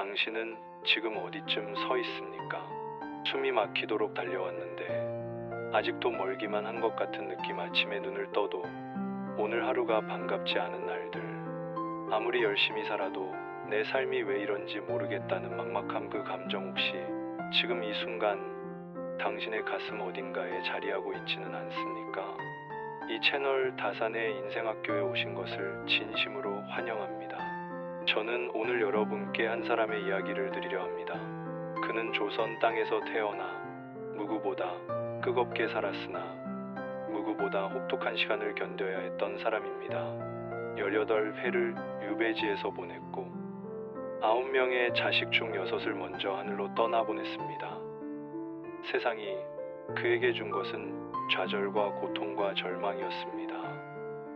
당신은 지금 어디쯤 서 있습니까? 숨이 막히도록 달려왔는데 아직도 멀기만 한 것 같은 느낌. 아침에 눈을 떠도 오늘 하루가 반갑지 않은 날들. 아무리 열심히 살아도 내 삶이 왜 이런지 모르겠다는 막막함. 그 감정 혹시 지금 이 순간 당신의 가슴 어딘가에 자리하고 있지는 않습니까? 이 채널 다산의 인생학교에 오신 것을 진심으로 환영합니다. 저는 오늘 여러분께 한 사람의 이야기를 드리려 합니다. 그는 조선 땅에서 태어나 누구보다 뜨겁게 살았으나 누구보다 혹독한 시간을 견뎌야 했던 사람입니다. 18회를 유배지에서 보냈고 9명의 자식 중 6을 먼저 하늘로 떠나보냈습니다. 세상이 그에게 준 것은 좌절과 고통과 절망이었습니다.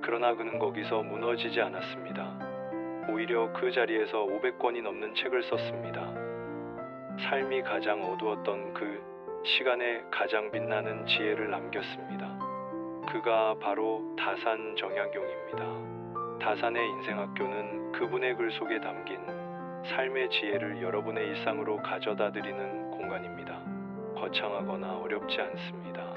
그러나 그는 거기서 무너지지 않았습니다. 오히려 그 자리에서 500권이 넘는 책을 썼습니다. 삶이 가장 어두웠던 그 시간에 가장 빛나는 지혜를 남겼습니다. 그가 바로 다산 정약용입니다. 다산의 인생학교는 그분의 글 속에 담긴 삶의 지혜를 여러분의 일상으로 가져다 드리는 공간입니다. 거창하거나 어렵지 않습니다.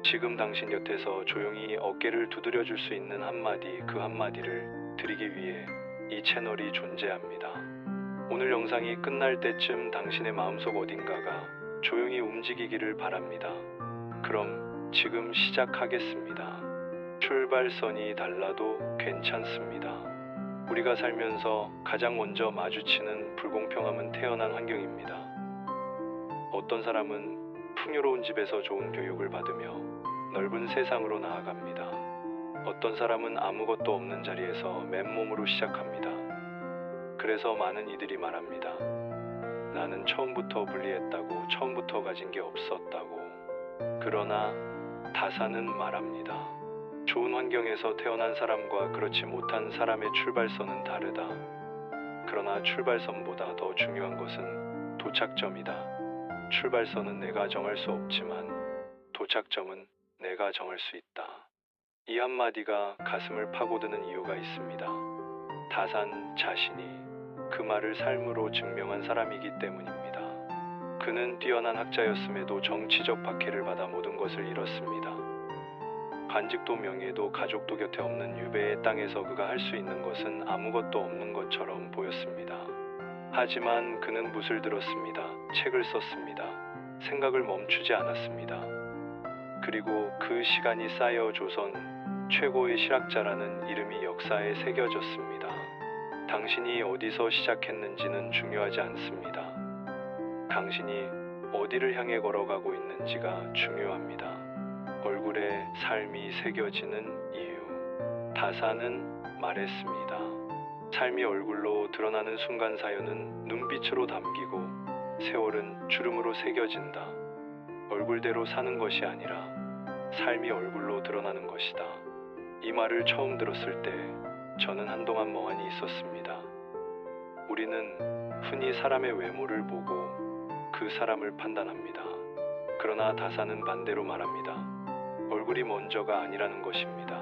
지금 당신 곁에서 조용히 어깨를 두드려 줄 수 있는 한마디, 그 한마디를 드리기 위해 이 채널이 존재합니다. 오늘 영상이 끝날 때쯤 당신의 마음속 어딘가가 조용히 움직이기를 바랍니다. 그럼 지금 시작하겠습니다. 출발선이 달라도 괜찮습니다. 우리가 살면서 가장 먼저 마주치는 불공평함은 태어난 환경입니다. 어떤 사람은 풍요로운 집에서 좋은 교육을 받으며 넓은 세상으로 나아갑니다. 어떤 사람은 아무것도 없는 자리에서 맨몸으로 시작합니다. 그래서 많은 이들이 말합니다. 나는 처음부터 불리했다고, 처음부터 가진 게 없었다고. 그러나 다산은 말합니다. 좋은 환경에서 태어난 사람과 그렇지 못한 사람의 출발선은 다르다. 그러나 출발선보다 더 중요한 것은 도착점이다. 출발선은 내가 정할 수 없지만 도착점은 내가 정할 수 있다. 이 한마디가 가슴을 파고드는 이유가 있습니다. 다산 자신이 그 말을 삶으로 증명한 사람이기 때문입니다. 그는 뛰어난 학자였음에도 정치적 박해를 받아 모든 것을 잃었습니다. 관직도 명예도 가족도 곁에 없는 유배의 땅에서 그가 할 수 있는 것은 아무것도 없는 것처럼 보였습니다. 하지만 그는 붓을 들었습니다. 책을 썼습니다. 생각을 멈추지 않았습니다. 그리고 그 시간이 쌓여 조선 최고의 실학자라는 이름이 역사에 새겨졌습니다. 당신이 어디서 시작했는지는 중요하지 않습니다. 당신이 어디를 향해 걸어가고 있는지가 중요합니다. 얼굴에 삶이 새겨지는 이유. 다산은 말했습니다. 삶이 얼굴로 드러나는 순간 사연은 눈빛으로 담기고 세월은 주름으로 새겨진다. 얼굴대로 사는 것이 아니라 삶이 얼굴로 드러나는 것이다. 이 말을 처음 들었을 때 저는 한동안 멍하니 있었습니다. 우리는 흔히 사람의 외모를 보고 그 사람을 판단합니다. 그러나 다산은 반대로 말합니다. 얼굴이 먼저가 아니라는 것입니다.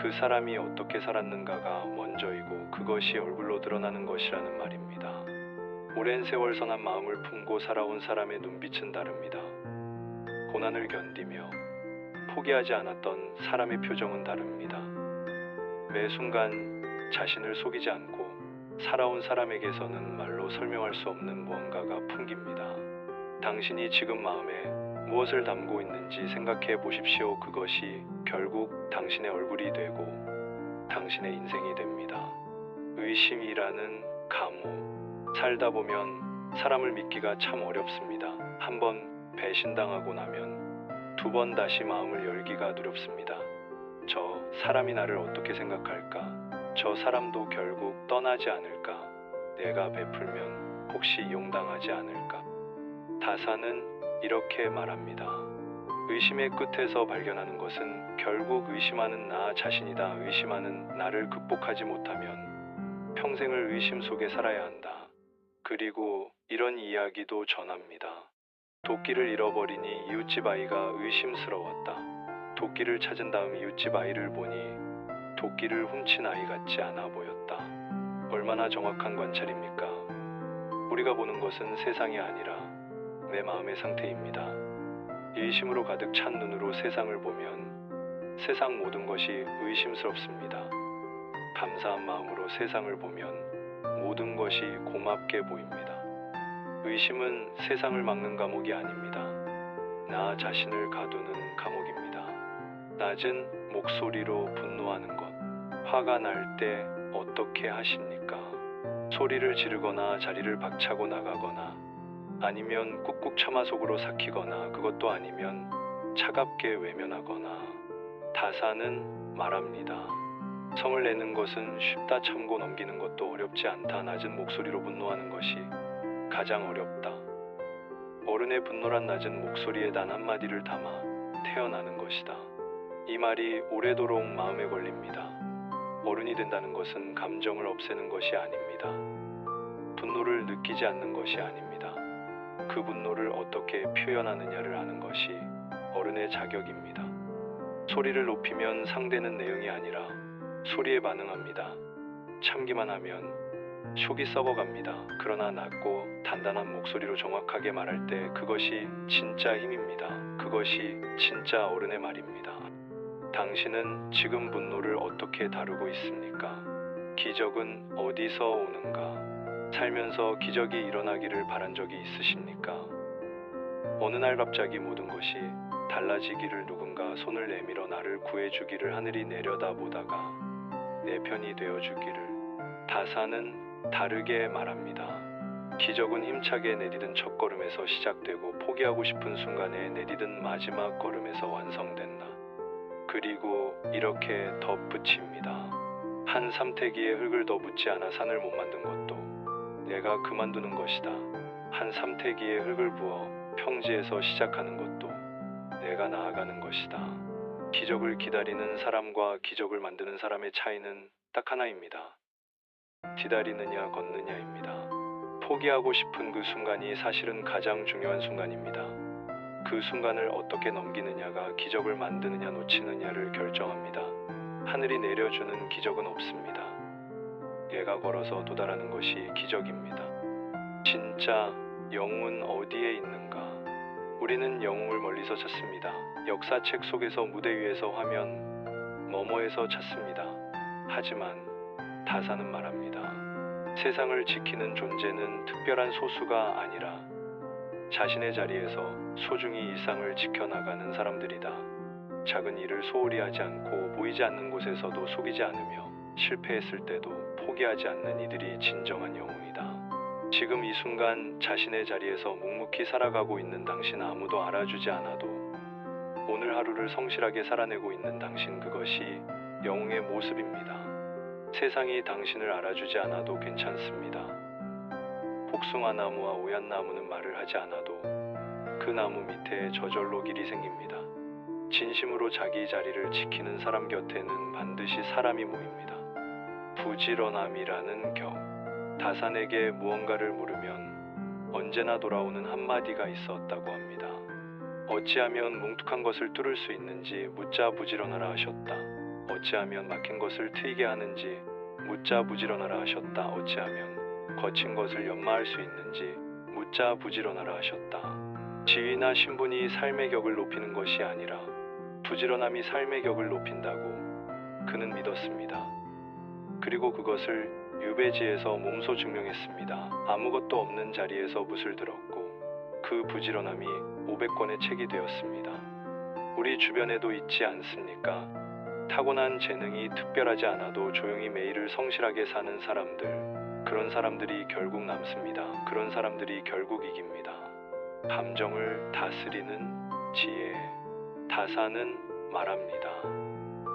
그 사람이 어떻게 살았는가가 먼저이고 그것이 얼굴로 드러나는 것이라는 말입니다. 오랜 세월 선한 마음을 품고 살아온 사람의 눈빛은 다릅니다. 고난을 견디며 포기하지 않았던 사람의 표정은 다릅니다. 매 순간 자신을 속이지 않고 살아온 사람에게서는 말로 설명할 수 없는 무언가가 풍깁니다. 당신이 지금 마음에 무엇을 담고 있는지 생각해 보십시오. 그것이 결국 당신의 얼굴이 되고 당신의 인생이 됩니다. 의심이라는 감옥. 살다 보면 사람을 믿기가 참 어렵습니다. 한 번 배신당하고 나면 두 번 다시 마음을 열기가 두렵습니다. 저 사람이 나를 어떻게 생각할까? 저 사람도 결국 떠나지 않을까? 내가 베풀면 혹시 이용당하지 않을까? 다산은 이렇게 말합니다. 의심의 끝에서 발견하는 것은 결국 의심하는 나 자신이다. 의심하는 나를 극복하지 못하면 평생을 의심 속에 살아야 한다. 그리고 이런 이야기도 전합니다. 도끼를 잃어버리니 이웃집 아이가 의심스러웠다. 도끼를 찾은 다음 이웃집 아이를 보니 도끼를 훔친 아이 같지 않아 보였다. 얼마나 정확한 관찰입니까? 우리가 보는 것은 세상이 아니라 내 마음의 상태입니다. 의심으로 가득 찬 눈으로 세상을 보면 세상 모든 것이 의심스럽습니다. 감사한 마음으로 세상을 보면 모든 것이 고맙게 보입니다. 의심은 세상을 막는 감옥이 아닙니다. 나 자신을 가두는 감옥입니다. 낮은 목소리로 분노하는 것. 화가 날 때 어떻게 하십니까? 소리를 지르거나 자리를 박차고 나가거나 아니면 꾹꾹 참아 속으로 삭히거나 그것도 아니면 차갑게 외면하거나 다사는 말합니다. 성을 내는 것은 쉽다. 참고 넘기는 것도 어렵지 않다. 낮은 목소리로 분노하는 것이 가장 어렵다. 어른의 분노란 낮은 목소리에 단 한마디를 담아 태어나는 것이다. 이 말이 오래도록 마음에 걸립니다. 어른이 된다는 것은 감정을 없애는 것이 아닙니다. 분노를 느끼지 않는 것이 아닙니다. 그 분노를 어떻게 표현하느냐를 아는 것이 어른의 자격입니다. 소리를 높이면 상대는 내용이 아니라 소리에 반응합니다. 참기만 하면 속이 썩어갑니다. 그러나 낮고 단단한 목소리로 정확하게 말할 때 그것이 진짜 힘입니다. 그것이 진짜 어른의 말입니다. 당신은 지금 분노를 어떻게 다루고 있습니까? 기적은 어디서 오는가? 살면서 기적이 일어나기를 바란 적이 있으십니까? 어느 날 갑자기 모든 것이 달라지기를 누군가 손을 내밀어 나를 구해주기를 하늘이 내려다보다가 내 편이 되어주기를. 다사는 다르게 말합니다. 기적은 힘차게 내디딘 첫 걸음에서 시작되고 포기하고 싶은 순간에 내디딘 마지막 걸음에서 완성된다. 그리고 이렇게 덧붙입니다. 한 삼태기에 흙을 더 묻지 않아 산을 못 만든 것도 내가 그만두는 것이다. 한 삼태기에 흙을 부어 평지에서 시작하는 것도 내가 나아가는 것이다. 기적을 기다리는 사람과 기적을 만드는 사람의 차이는 딱 하나입니다. 기다리느냐 걷느냐입니다. 포기하고 싶은 그 순간이 사실은 가장 중요한 순간입니다. 그 순간을 어떻게 넘기느냐가 기적을 만드느냐 놓치느냐를 결정합니다. 하늘이 내려주는 기적은 없습니다. 얘가 걸어서 도달하는 것이 기적입니다. 진짜 영웅은 어디에 있는가? 우리는 영웅을 멀리서 찾습니다. 역사책 속에서, 무대 위에서, 화면 너머에서 찾습니다. 하지만 다사는 말합니다. 세상을 지키는 존재는 특별한 소수가 아니라 자신의 자리에서 소중히 일상을 지켜나가는 사람들이다. 작은 일을 소홀히 하지 않고 보이지 않는 곳에서도 속이지 않으며 실패했을 때도 포기하지 않는 이들이 진정한 영웅이다. 지금 이 순간 자신의 자리에서 묵묵히 살아가고 있는 당신, 아무도 알아주지 않아도 오늘 하루를 성실하게 살아내고 있는 당신, 그것이 영웅의 모습입니다. 세상이 당신을 알아주지 않아도 괜찮습니다. 복숭아나무와 오얏나무는 말을 하지 않아도 그 나무 밑에 저절로 길이 생깁니다. 진심으로 자기 자리를 지키는 사람 곁에는 반드시 사람이 모입니다. 부지런함이라는 격. 다산에게 무언가를 물으면 언제나 돌아오는 한마디가 있었다고 합니다. 어찌하면 뭉툭한 것을 뚫을 수 있는지 묻자 부지런하라 하셨다. 어찌하면 막힌 것을 트이게 하는지 묻자 부지런하라 하셨다. 어찌하면 거친 것을 연마할 수 있는지 묻자 부지런하라 하셨다. 지위나 신분이 삶의 격을 높이는 것이 아니라 부지런함이 삶의 격을 높인다고 그는 믿었습니다. 그리고 그것을 유배지에서 몸소 증명했습니다. 아무것도 없는 자리에서 붓을 들었고 그 부지런함이 500권의 책이 되었습니다. 우리 주변에도 있지 않습니까? 타고난 재능이 특별하지 않아도 조용히 매일을 성실하게 사는 사람들. 그런 사람들이 결국 남습니다. 그런 사람들이 결국 이깁니다. 감정을 다스리는 지혜. 다사는 말합니다.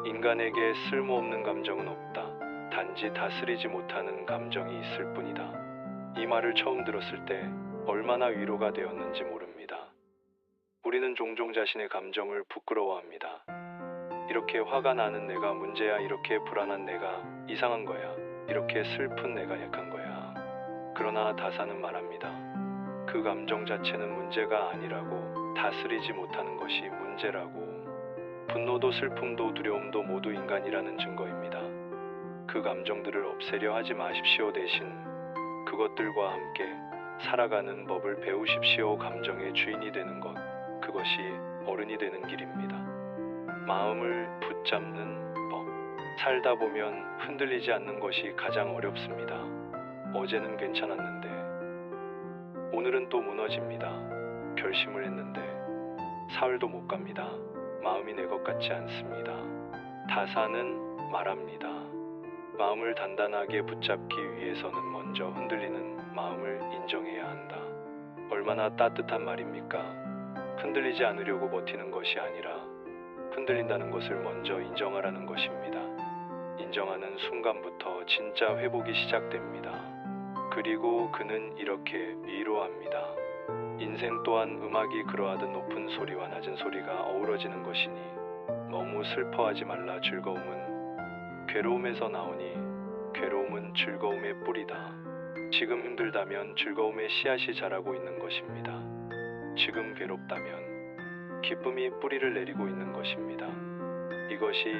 인간에게 쓸모없는 감정은 없다. 단지 다스리지 못하는 감정이 있을 뿐이다. 이 말을 처음 들었을 때 얼마나 위로가 되었는지 모릅니다. 우리는 종종 자신의 감정을 부끄러워합니다. 이렇게 화가 나는 내가 문제야. 이렇게 불안한 내가 이상한 거야. 이렇게 슬픈 내가 약한 거야. 그러나 다사는 말합니다. 그 감정 자체는 문제가 아니라고. 다스리지 못하는 것이 문제라고. 분노도 슬픔도 두려움도 모두 인간이라는 증거입니다. 그 감정들을 없애려 하지 마십시오. 대신 그것들과 함께 살아가는 법을 배우십시오. 감정의 주인이 되는 것, 그것이 어른이 되는 길입니다. 마음을 붙잡는 법. 살다 보면 흔들리지 않는 것이 가장 어렵습니다. 어제는 괜찮았는데 오늘은 또 무너집니다. 결심을 했는데 사흘도 못 갑니다. 마음이 내 것 같지 않습니다. 다사는 말합니다. 마음을 단단하게 붙잡기 위해서는 먼저 흔들리는 마음을 인정해야 한다. 얼마나 따뜻한 말입니까? 흔들리지 않으려고 버티는 것이 아니라 흔들린다는 것을 먼저 인정하라는 것입니다. 인정하는 순간부터 진짜 회복이 시작됩니다. 그리고 그는 이렇게 위로합니다. 인생 또한 음악이 그러하듯 높은 소리와 낮은 소리가 어우러지는 것이니 너무 슬퍼하지 말라. 즐거움은 괴로움에서 나오니 괴로움은 즐거움의 뿌리다. 지금 힘들다면 즐거움의 씨앗이 자라고 있는 것입니다. 지금 괴롭다면 기쁨이 뿌리를 내리고 있는 것입니다. 이것이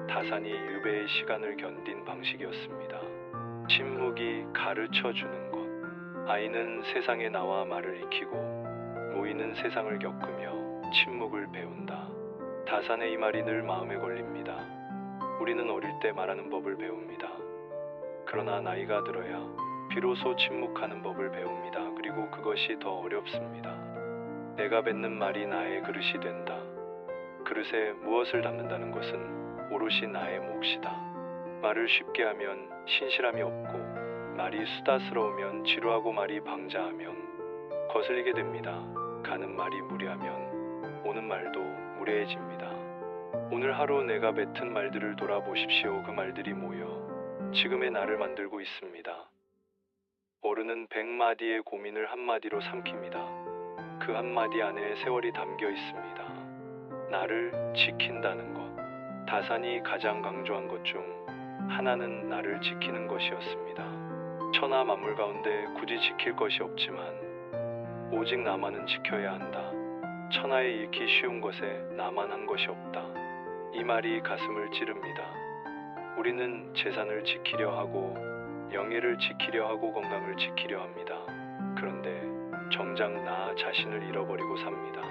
다산이 유배의 시간을 견딘 방식이었습니다. 침묵이 가르쳐주는 것. 아이는 세상에 나와 말을 익히고 노인은 세상을 겪으며 침묵을 배운다. 다산의 이 말이 늘 마음에 걸립니다. 우리는 어릴 때 말하는 법을 배웁니다. 그러나 나이가 들어야 비로소 침묵하는 법을 배웁니다. 그리고 그것이 더 어렵습니다. 내가 뱉는 말이 나의 그릇이 된다. 그릇에 무엇을 담는다는 것은 오롯이 나의 몫이다. 말을 쉽게 하면 신실함이 없고 말이 수다스러우면 지루하고 말이 방자하면 거슬리게 됩니다. 가는 말이 무례하면 오는 말도 무례해집니다. 오늘 하루 내가 뱉은 말들을 돌아보십시오. 그 말들이 모여 지금의 나를 만들고 있습니다. 어른은 100마디의 고민을 한마디로 삼킵니다. 그 한마디 안에 세월이 담겨 있습니다. 나를 지킨다는 것. 다산이 가장 강조한 것 중 하나는 나를 지키는 것이었습니다. 천하 만물 가운데 굳이 지킬 것이 없지만 오직 나만은 지켜야 한다. 천하에 잃기 쉬운 것에 나만 한 것이 없다. 이 말이 가슴을 찌릅니다. 우리는 재산을 지키려 하고 명예를 지키려 하고 건강을 지키려 합니다. 그런데 정작 나 자신을 잃어버리고 삽니다.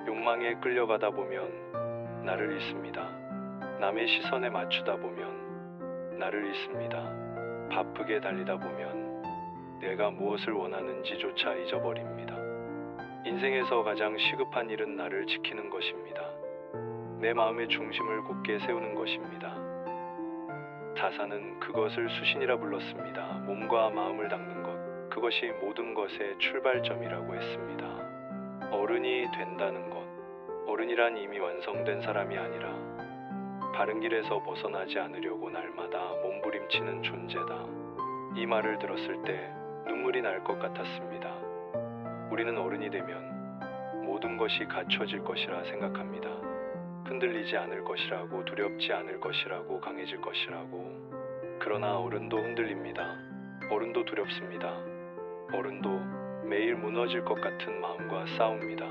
욕망에 끌려가다 보면 나를 잃습니다. 남의 시선에 맞추다 보면 나를 잃습니다. 바쁘게 달리다 보면 내가 무엇을 원하는지조차 잊어버립니다. 인생에서 가장 시급한 일은 나를 지키는 것입니다. 내 마음의 중심을 굳게 세우는 것입니다. 다사는 그것을 수신이라 불렀습니다. 몸과 마음을 닦는 것, 그것이 모든 것의 출발점이라고 했습니다. 어른이 된다는 것, 어른이란 이미 완성된 사람이 아니라 바른 길에서 벗어나지 않으려고 날마다 몸부림치는 존재다. 이 말을 들었을 때 눈물이 날 것 같았습니다. 우리는 어른이 되면 모든 것이 갖춰질 것이라 생각합니다. 흔들리지 않을 것이라고, 두렵지 않을 것이라고, 강해질 것이라고. 그러나 어른도 흔들립니다. 어른도 두렵습니다. 어른도 매일 무너질 것 같은 마음과 싸웁니다.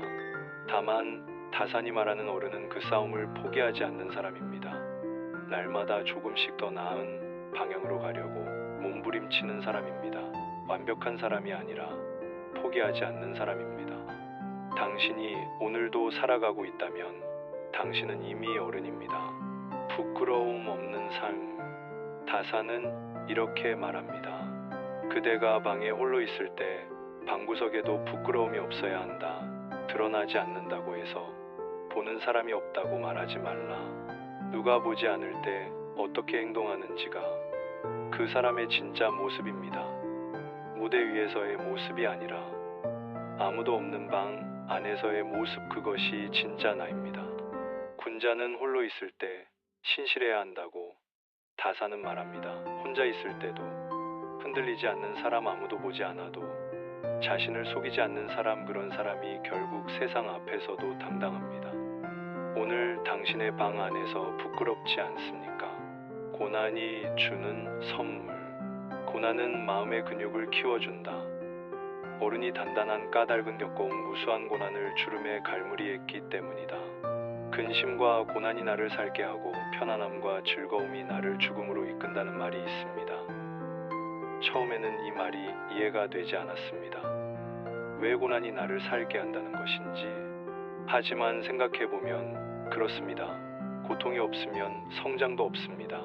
다만 다산이 말하는 어른은 그 싸움을 포기하지 않는 사람입니다. 날마다 조금씩 더 나은 방향으로 가려고 몸부림치는 사람입니다. 완벽한 사람이 아니라 포기하지 않는 사람입니다. 당신이 오늘도 살아가고 있다면 당신은 이미 어른입니다. 부끄러움 없는 삶. 다산은 이렇게 말합니다. 그대가 방에 홀로 있을 때 방구석에도 부끄러움이 없어야 한다. 드러나지 않는다고 해서 보는 사람이 없다고 말하지 말라. 누가 보지 않을 때 어떻게 행동하는지가 그 사람의 진짜 모습입니다. 무대 위에서의 모습이 아니라 아무도 없는 방 안에서의 모습, 그것이 진짜 나입니다. 군자는 홀로 있을 때 신실해야 한다고 다사는 말합니다. 혼자 있을 때도 흔들리지 않는 사람, 아무도 보지 않아도 자신을 속이지 않는 사람, 그런 사람이 결국 세상 앞에서도 당당합니다. 오늘 당신의 방 안에서 부끄럽지 않습니까? 고난이 주는 선물. 고난은 마음의 근육을 키워준다. 어른이 단단한 까닭은 겪어온 무수한 고난을 주름에 갈무리했기 때문이다. 근심과 고난이 나를 살게 하고 편안함과 즐거움이 나를 죽음으로 이끈다는 말이 있습니다. 처음에는 이 말이 이해가 되지 않았습니다. 왜 고난이 나를 살게 한다는 것인지. 하지만 생각해보면 그렇습니다. 고통이 없으면 성장도 없습니다.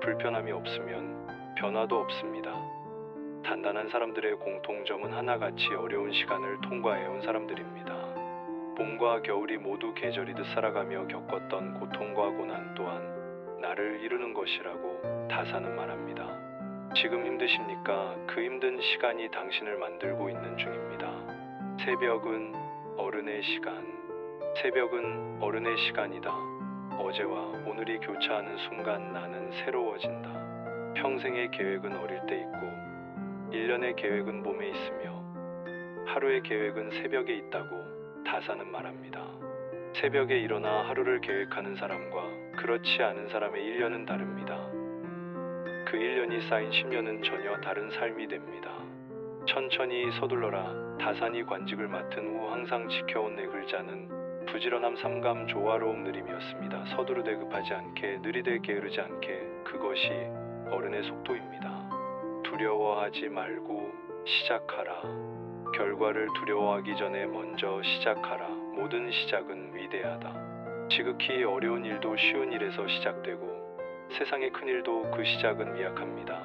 불편함이 없으면 변화도 없습니다. 단단한 사람들의 공통점은 하나같이 어려운 시간을 통과해온 사람들입니다. 봄과 겨울이 모두 계절이듯 살아가며 겪었던 고통과 고난 또한 나를 이루는 것이라고 다사는 말합니다. 지금 힘드십니까? 그 힘든 시간이 당신을 만들고 있는 중입니다. 새벽은 어른의 시간. 새벽은 어른의 시간이다. 어제와 오늘이 교차하는 순간 나는 새로워진다. 평생의 계획은 어릴 때 있고 1년의 계획은 봄에 있으며 하루의 계획은 새벽에 있다고 다사는 말합니다. 새벽에 일어나 하루를 계획하는 사람과 그렇지 않은 사람의 1년은 다릅니다. 그 1년이 쌓인 10년은 전혀 다른 삶이 됩니다. 천천히 서둘러라. 다산이 관직을 맡은 후 항상 지켜온 네 글자는 부지런함, 삼감, 조화로움, 느림이었습니다. 서두르되 급하지 않게, 느리되 게으르지 않게. 그것이 어른의 속도입니다. 두려워하지 말고 시작하라. 결과를 두려워하기 전에 먼저 시작하라. 모든 시작은 위대하다. 지극히 어려운 일도 쉬운 일에서 시작되고 세상의 큰 일도 그 시작은 미약합니다.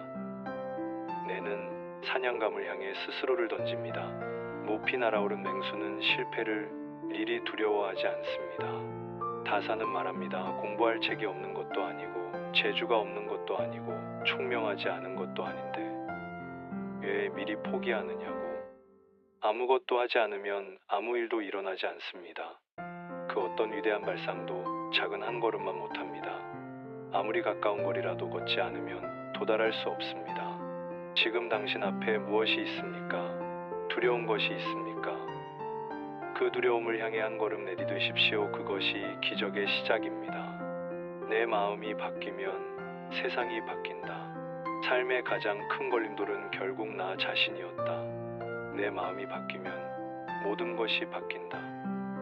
뇌는 사냥감을 향해 스스로를 던집니다. 높이 날아오른 맹수는 실패를 미리 두려워하지 않습니다. 다사는 말합니다. 공부할 책이 없는 것도 아니고 재주가 없는 것도 아니고 총명하지 않은 것도 아닌데 왜 미리 포기하느냐고. 아무것도 하지 않으면 아무 일도 일어나지 않습니다. 그 어떤 위대한 발상도 작은 한 걸음만 못합니다. 아무리 가까운 거리라도 걷지 않으면 도달할 수 없습니다. 지금 당신 앞에 무엇이 있습니까? 두려운 것이 있습니까? 그 두려움을 향해 한 걸음 내디디십시오. 그것이 기적의 시작입니다. 내 마음이 바뀌면 세상이 바뀐다. 삶의 가장 큰 걸림돌은 결국 나 자신이었다. 내 마음이 바뀌면 모든 것이 바뀐다.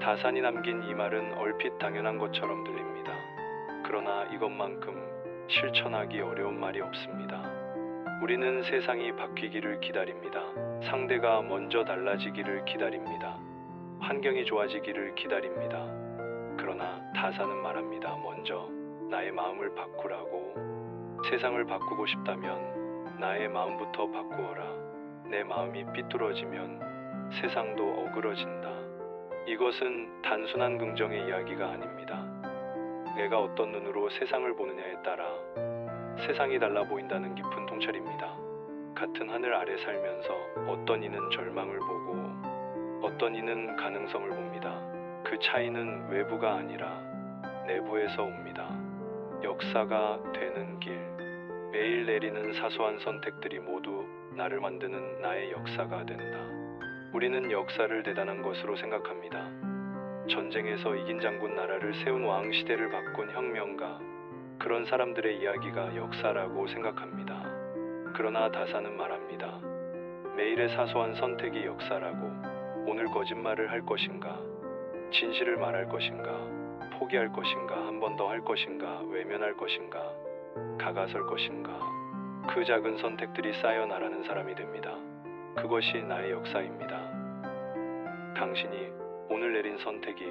다산이 남긴 이 말은 얼핏 당연한 것처럼 들립니다. 그러나 이것만큼 실천하기 어려운 말이 없습니다. 우리는 세상이 바뀌기를 기다립니다. 상대가 먼저 달라지기를 기다립니다. 환경이 좋아지기를 기다립니다. 그러나 다사는 말합니다. 먼저 나의 마음을 바꾸라고. 세상을 바꾸고 싶다면 나의 마음부터 바꾸어라. 내 마음이 삐뚤어지면 세상도 어그러진다. 이것은 단순한 긍정의 이야기가 아닙니다. 내가 어떤 눈으로 세상을 보느냐에 따라 세상이 달라 보인다는 깊은 통찰입니다. 같은 하늘 아래 살면서 어떤 이는 절망을 보고 어떤 이는 가능성을 봅니다. 그 차이는 외부가 아니라 내부에서 옵니다. 역사가 되는 길. 매일 내리는 사소한 선택들이 모두 나를 만드는 나의 역사가 된다. 우리는 역사를 대단한 것으로 생각합니다. 전쟁에서 이긴 장군, 나라를 세운 왕, 시대를 바꾼 혁명가, 그런 사람들의 이야기가 역사라고 생각합니다. 그러나 다사는 말합니다. 매일의 사소한 선택이 역사라고. 오늘 거짓말을 할 것인가? 진실을 말할 것인가? 포기할 것인가? 한 번 더 할 것인가? 외면할 것인가? 다가설 것인가? 그 작은 선택들이 쌓여 나라는 사람이 됩니다. 그것이 나의 역사입니다. 당신이 오늘 내린 선택이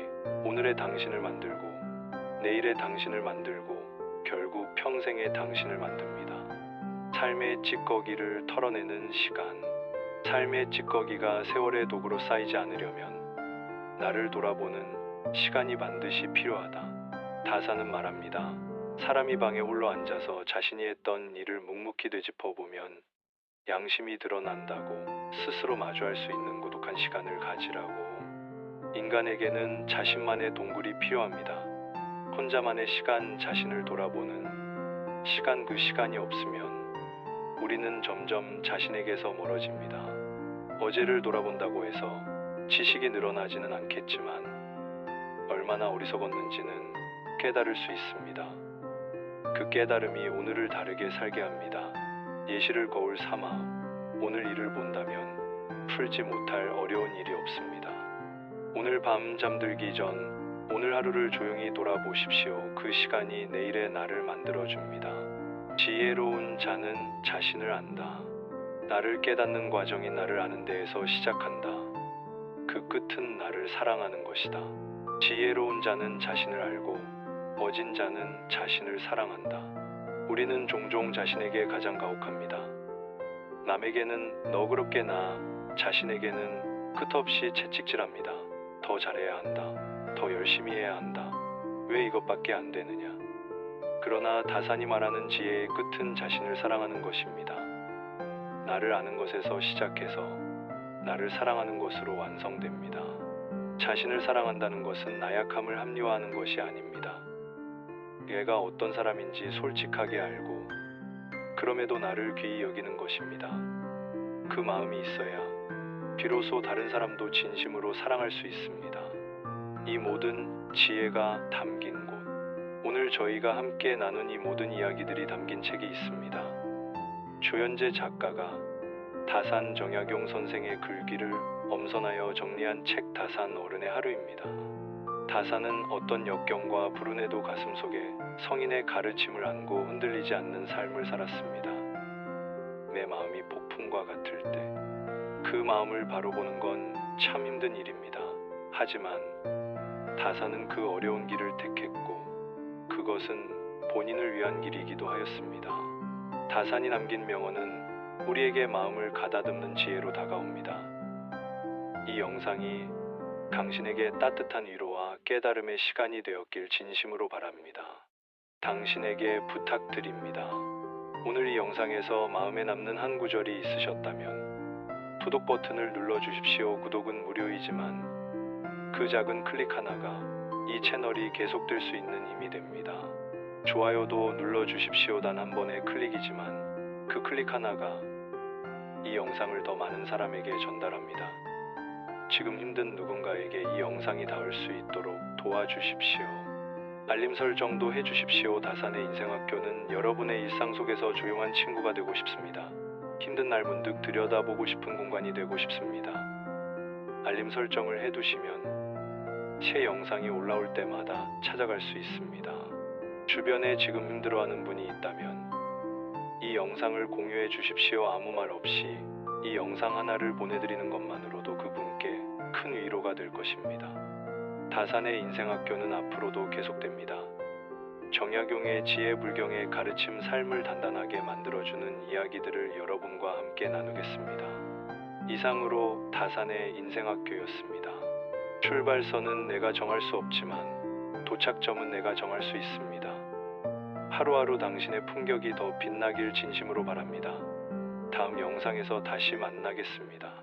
오늘의 당신을 만들고 내일의 당신을 만들고 결국 평생의 당신을 만듭니다. 삶의 찌꺼기를 털어내는 시간. 삶의 찌꺼기가 세월의 도구로 쌓이지 않으려면 나를 돌아보는 시간이 반드시 필요하다. 다사는 말합니다. 사람이 방에 홀로 앉아서 자신이 했던 일을 묵묵히 되짚어보면 양심이 드러난다고. 스스로 마주할 수 있는 고독한 시간을 가지라고. 인간에게는 자신만의 동굴이 필요합니다. 혼자만의 시간, 자신을 돌아보는 시간. 그 시간이 없으면 우리는 점점 자신에게서 멀어집니다. 어제를 돌아본다고 해서 지식이 늘어나지는 않겠지만 얼마나 어리석었는지는 깨달을 수 있습니다. 그 깨달음이 오늘을 다르게 살게 합니다. 예시를 거울 삼아 오늘 일을 본다면 풀지 못할 어려운 일이 없습니다. 오늘 밤 잠들기 전 오늘 하루를 조용히 돌아보십시오. 그 시간이 내일의 나를 만들어줍니다. 지혜로운 자는 자신을 안다. 나를 깨닫는 과정이 나를 아는 데에서 시작한다. 그 끝은 나를 사랑하는 것이다. 지혜로운 자는 자신을 알고 어진 자는 자신을 사랑한다. 우리는 종종 자신에게 가장 가혹합니다. 남에게는 너그럽게 자신에게는 끝없이 채찍질합니다. 더 잘해야 한다. 더 열심히 해야 한다. 왜 이것밖에 안 되느냐. 그러나 다산이 말하는 지혜의 끝은 자신을 사랑하는 것입니다. 나를 아는 것에서 시작해서 나를 사랑하는 것으로 완성됩니다. 자신을 사랑한다는 것은 나약함을 합리화하는 것이 아닙니다. 얘가 어떤 사람인지 솔직하게 알고 그럼에도 나를 귀히 여기는 것입니다. 그 마음이 있어야 비로소 다른 사람도 진심으로 사랑할 수 있습니다. 이 모든 지혜가 담긴 곳, 오늘 저희가 함께 나눈 이 모든 이야기들이 담긴 책이 있습니다. 조현재 작가가 다산 정약용 선생의 글귀를 엄선하여 정리한 책 다산 어른의 하루입니다. 다산은 어떤 역경과 불운에도 가슴속에 성인의 가르침을 안고 흔들리지 않는 삶을 살았습니다. 내 마음이 폭풍과 같을 때 그 마음을 바로 보는 건 참 힘든 일입니다. 하지만 다산은 그 어려운 길을 택했고 그것은 본인을 위한 길이기도 하였습니다. 다산이 남긴 명언은 우리에게 마음을 가다듬는 지혜로 다가옵니다. 이 영상이 당신에게 따뜻한 위로와 깨달음의 시간이 되었길 진심으로 바랍니다. 당신에게 부탁드립니다. 오늘 이 영상에서 마음에 남는 한 구절이 있으셨다면 구독 버튼을 눌러주십시오. 구독은 무료이지만 그 작은 클릭 하나가 이 채널이 계속될 수 있는 힘이 됩니다. 좋아요도 눌러주십시오. 단 한 번의 클릭이지만 그 클릭 하나가 이 영상을 더 많은 사람에게 전달합니다. 지금 힘든 누군가에게 이 영상이 닿을 수 있도록 도와주십시오. 알림 설정도 해주십시오. 다산의 인생학교는 여러분의 일상 속에서 조용한 친구가 되고 싶습니다. 힘든 날 문득 들여다보고 싶은 공간이 되고 싶습니다. 알림 설정을 해두시면 새 영상이 올라올 때마다 찾아갈 수 있습니다. 주변에 지금 힘들어하는 분이 있다면 이 영상을 공유해 주십시오. 아무 말 없이 이 영상 하나를 보내드리는 것만으로도 그분께 큰 위로가 될 것입니다. 다산의 인생학교는 앞으로도 계속됩니다. 정약용의 지혜, 불경의 가르침, 삶을 단단하게 만들어주는 이야기들을 여러분과 함께 나누겠습니다. 이상으로 다산의 인생학교였습니다. 출발선은 내가 정할 수 없지만 도착점은 내가 정할 수 있습니다. 하루하루 당신의 품격이 더 빛나길 진심으로 바랍니다. 다음 영상에서 다시 만나겠습니다.